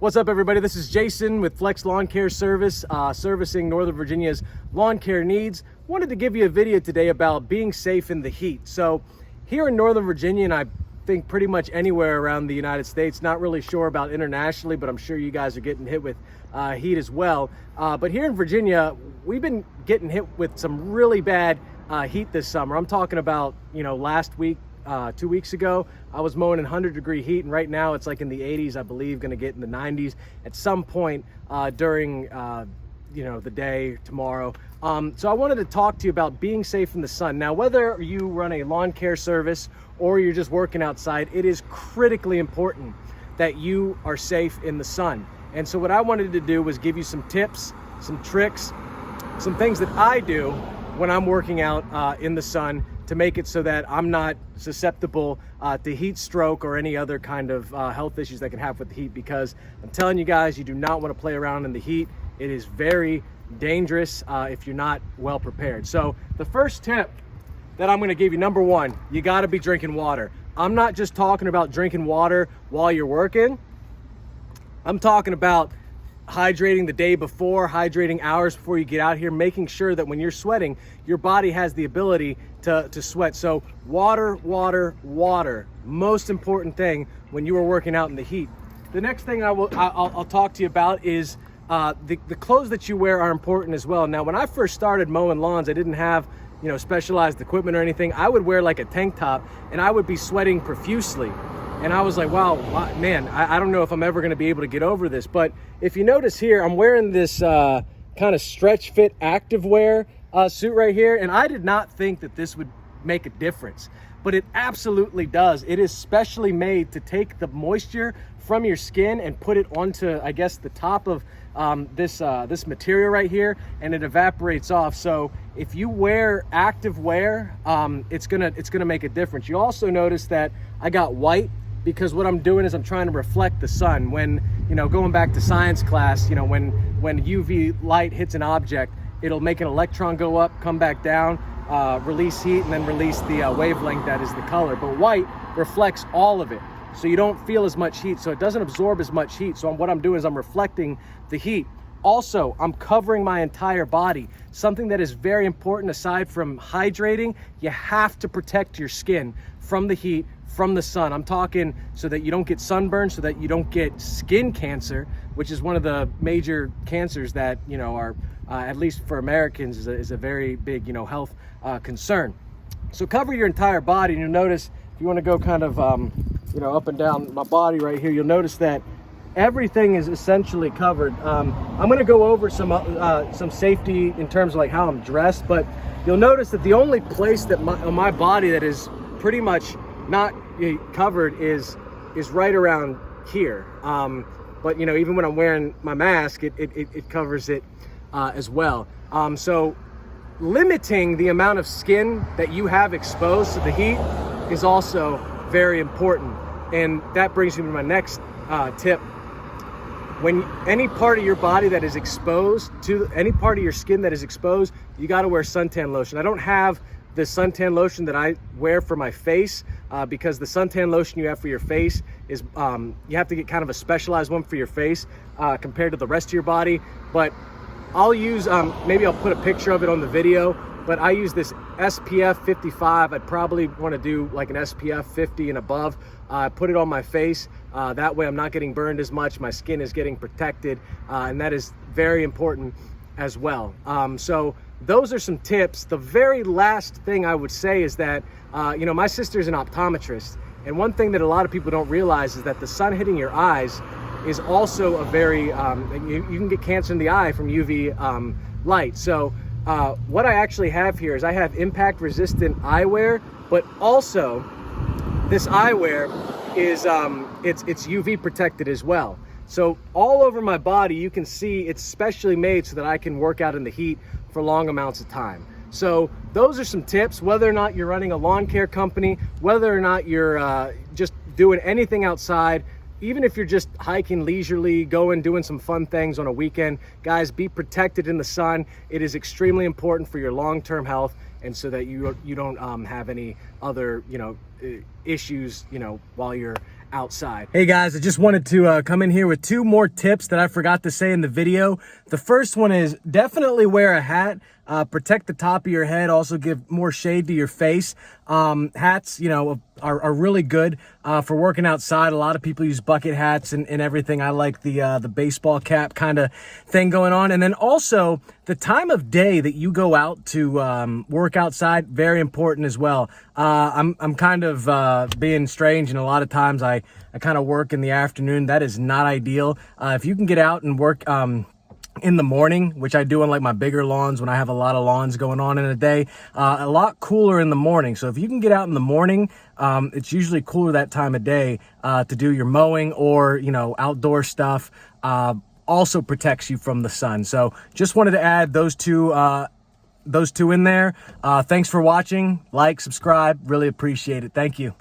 What's up, everybody? This is Jason with Flex Lawn Care Service, servicing Northern Virginia's lawn care needs. Wanted to give you a video today about being safe in the heat. So here in Northern Virginia, and I think pretty much anywhere around the United States, not really sure about internationally, but I'm sure you guys are getting hit with heat as well. But here in Virginia, we've been getting hit with some really bad heat this summer. I'm talking about, last week, 2 weeks ago, I was mowing in 100-degree heat, and right now it's like in the 80s, I believe, going to get in the 90s at some point during the day tomorrow. So I wanted to talk to you about being safe in the sun. Now, whether you run a lawn care service or you're just working outside, it is critically important that you are safe in the sun. And so what I wanted to do was give you some tips, some tricks, some things that I do when I'm working out in the sun to make it so that I'm not susceptible to heat stroke or any other kind of health issues that can happen with the heat, because I'm telling you guys, you do not want to play around in the heat. It is very dangerous if you're not well prepared. So the first tip that I'm going to give you, number one, you got to be drinking water. I'm not just talking about drinking water while you're working. I'm talking about hydrating the day before, hydrating hours before you get out here, making sure that when you're sweating, your body has the ability to sweat. So water, water, water. Most important thing when you are working out in the heat. The next thing I'll talk to you about is the clothes that you wear are important as well. Now, when I first started mowing lawns, I didn't have specialized equipment or anything. I would wear like a tank top and I would be sweating profusely. And I was like, wow, man, I don't know if I'm ever going to be able to get over this. But if you notice here, I'm wearing this kind of stretch fit activewear suit right here. And I did not think that this would make a difference, but it absolutely does. It is specially made to take the moisture from your skin and put it onto, I guess, the top of this material right here, and it evaporates off. So if you wear active wear, it's gonna make a difference. You also notice that I got white, because what I'm doing is I'm trying to reflect the sun. When, going back to science class, when UV light hits an object, it'll make an electron go up, come back down, release heat, and then release the wavelength that is the color. But white reflects all of it, so you don't feel as much heat, so it doesn't absorb as much heat. So what I'm doing is I'm reflecting the heat. Also, I'm covering my entire body. Something that is very important, aside from hydrating, you have to protect your skin from the heat, from the sun. I'm talking so that you don't get sunburn, so that you don't get skin cancer, which is one of the major cancers that are at least for Americans is a very big health concern. So cover your entire body, and you'll notice, if you want to go kind of up and down my body right here, you'll notice that everything is essentially covered. I'm going to go over some safety in terms of like how I'm dressed, but you'll notice that the only place that on my body that is pretty much not covered is right around here. But even when I'm wearing my mask, it covers it as well. So limiting the amount of skin that you have exposed to the heat is also very important. And that brings me to my next tip. When any part of your body that is exposed to any part of your skin that is exposed, you got to wear suntan lotion. I don't have the suntan lotion that I wear for my face, because the suntan lotion you have for your face is you have to get kind of a specialized one for your face compared to the rest of your body. But I'll use maybe I'll put a picture of it on the video, but I use this SPF 55. I'd probably want to do like an SPF 50 and above. Put it on my face. That way I'm not getting burned as much. My skin is getting protected, and that is very important as well. So those are some tips. The very last thing I would say is that, my sister's an optometrist. And one thing that a lot of people don't realize is that the sun hitting your eyes is also a very, you can get cancer in the eye from UV light. So what I actually have here is I have impact resistant eyewear, but also this eyewear is, it's UV protected as well. So all over my body, you can see it's specially made so that I can work out in the heat for long amounts of time. So those are some tips, whether or not you're running a lawn care company, whether or not you're just doing anything outside, even if you're just hiking leisurely, doing some fun things on a weekend. Guys, be protected in the sun. It is extremely important for your long-term health, and so that you don't have any other issues while you're outside. Hey guys, I just wanted to come in here with 2 more tips that I forgot to say in the video. The first one is definitely wear a hat. Protect the top of your head, also give more shade to your face. Hats, you know, are really good for working outside. A lot of people use bucket hats and everything. I like the baseball cap kind of thing going on. And then also the time of day that you go out to work outside, very important as well. I'm kind of being strange, and a lot of times I kind of work in the afternoon. That is not ideal. If you can get out and work in the morning, which I do on like my bigger lawns when I have a lot of lawns going on in a day, a lot cooler in the morning. So if you can get out in the morning, it's usually cooler that time of day to do your mowing or, you know, outdoor stuff. Also protects you from the sun. So just wanted to add those two in there. Thanks for watching. Like, subscribe, really appreciate it. Thank you.